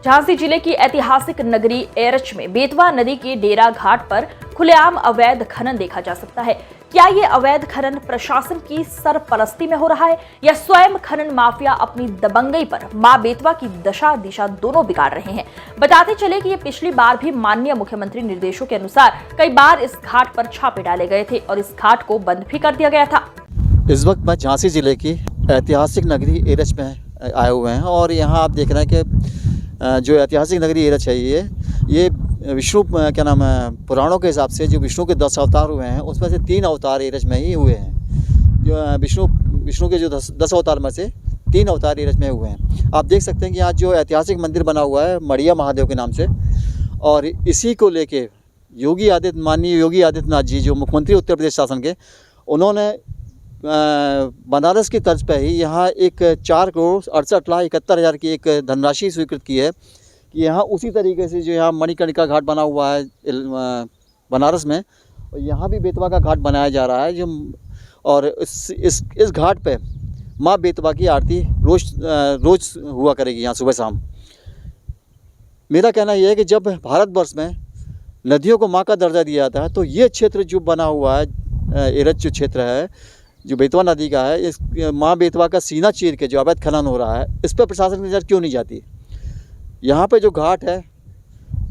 झांसी जिले की ऐतिहासिक नगरी एरच में बेतवा नदी के डेरा घाट पर खुलेआम अवैध खनन देखा जा सकता है। क्या ये अवैध खनन प्रशासन की सरपरस्ती में हो रहा है या स्वयं खनन माफिया अपनी दबंगई पर मां बेतवा की दशा दिशा दोनों बिगाड़ रहे हैं? बताते चले कि ये पिछली बार भी माननीय मुख्यमंत्री निर्देशों के अनुसार कई बार इस घाट पर छापे डाले गए थे और इस घाट को बंद भी कर दिया गया था। इस वक्त मैं झांसी जिले की ऐतिहासिक नगरी एरच में आए हुए हैं और यहाँ आप देख रहे हैं कि जो ऐतिहासिक नगरी एरच है ये विष्णु क्या नाम है पुराणों के हिसाब से जो विष्णु के 10 अवतार हुए हैं उसमें से 3 अवतार एरच में ही हुए हैं। जो विष्णु के जो 10 अवतार में से 3 अवतार एरच में हुए हैं। आप देख सकते हैं कि आज जो ऐतिहासिक मंदिर बना हुआ है मड़िया महादेव के नाम से, और इसी को लेके माननीय योगी आदित्यनाथ जी जो मुख्यमंत्री उत्तर प्रदेश शासन के, उन्होंने बनारस की तर्ज पे ही यहाँ एक 4,68,71,000 की एक धनराशि स्वीकृत की है कि यहाँ उसी तरीके से जो यहाँ मणिकर्णिका घाट बना हुआ है बनारस में, यहाँ भी बेतवा का घाट बनाया जा रहा है। जो और इस घाट पे माँ बेतवा की आरती रोज़ हुआ करेगी यहाँ सुबह शाम। मेरा कहना यह है कि जब भारतवर्ष में नदियों को माँ का दर्जा दिया जाता है तो ये क्षेत्र जो बना हुआ है एरच जो क्षेत्र है जो बेतवा नदी का है, इस माँ बेतवा का सीना चीर के जो अवैध खनन हो रहा है इस पर प्रशासन की नज़र क्यों नहीं जाती? यहाँ पे जो घाट है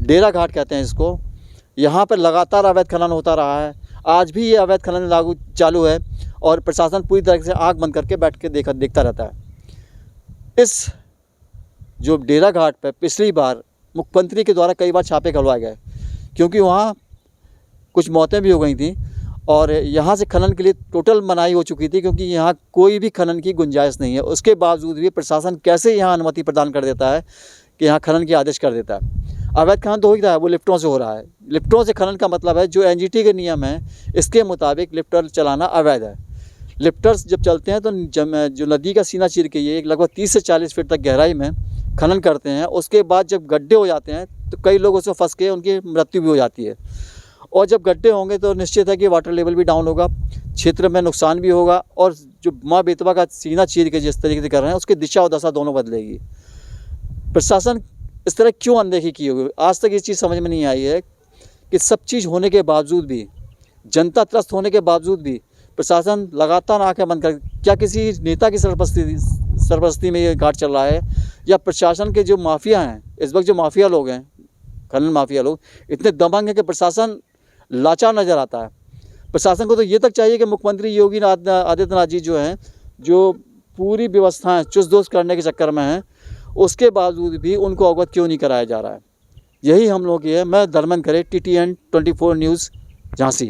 डेरा घाट कहते हैं इसको, यहाँ पर लगातार अवैध खनन होता रहा है। आज भी ये अवैध खनन चालू है और प्रशासन पूरी तरह से आँख बंद करके बैठ के देखता रहता है। इस जो डेरा घाट पर पिछली बार मुख्यमंत्री के द्वारा कई बार छापे खुलवाए गए क्योंकि वहाँ कुछ मौतें भी हो गई थी और यहाँ से खनन के लिए टोटल मनाही हो चुकी थी क्योंकि यहाँ कोई भी खनन की गुंजाइश नहीं है। उसके बावजूद भी प्रशासन कैसे यहाँ अनुमति प्रदान कर देता है कि यहाँ खनन के आदेश कर देता है। अवैध खनन तो हो ही रहा है, वो लिफ्टों से हो रहा है। लिफ्टों से खनन का मतलब है जो एनजीटी के नियम है इसके मुताबिक लिफ्टर चलाना अवैध है। लिफ्टर्स जब चलते हैं तो जो नदी का सीना चीर के ये लगभग 30 से 40 फीट तक गहराई में खनन करते हैं। उसके बाद जब गड्ढे हो जाते हैं तो कई लोग उसमें फंस के उनकी मृत्यु भी हो जाती है। और जब गड्ढे होंगे तो निश्चित है कि वाटर लेवल भी डाउन होगा, क्षेत्र में नुकसान भी होगा और जो माँ बेतवा का सीना चीर के जिस तरीके से कर रहे हैं उसकी दिशा और दशा दोनों बदलेगी। प्रशासन इस तरह क्यों अनदेखी की होगी? आज तक ये चीज़ समझ में नहीं आई है कि सब चीज़ होने के बावजूद भी, जनता त्रस्त होने के बावजूद भी प्रशासन लगातार आंखें बंद कर, क्या किसी नेता की सरपरस्ती में ये घाट चल रहा है या प्रशासन के जो माफिया हैं, इस वक्त जो माफिया लोग हैं, खनन माफिया लोग इतने दबंग हैं कि प्रशासन लाचार नज़र आता है। प्रशासन को तो ये तक चाहिए कि मुख्यमंत्री योगी आदित्यनाथ जी जो हैं, जो पूरी व्यवस्थाएं चुस्त दुरुस्त करने के चक्कर में हैं, उसके बावजूद भी उनको अवगत क्यों नहीं कराया जा रहा है। यही हम लोग की है। मैं धर्मेंद्र खरे, TTN 24 न्यूज़ झांसी।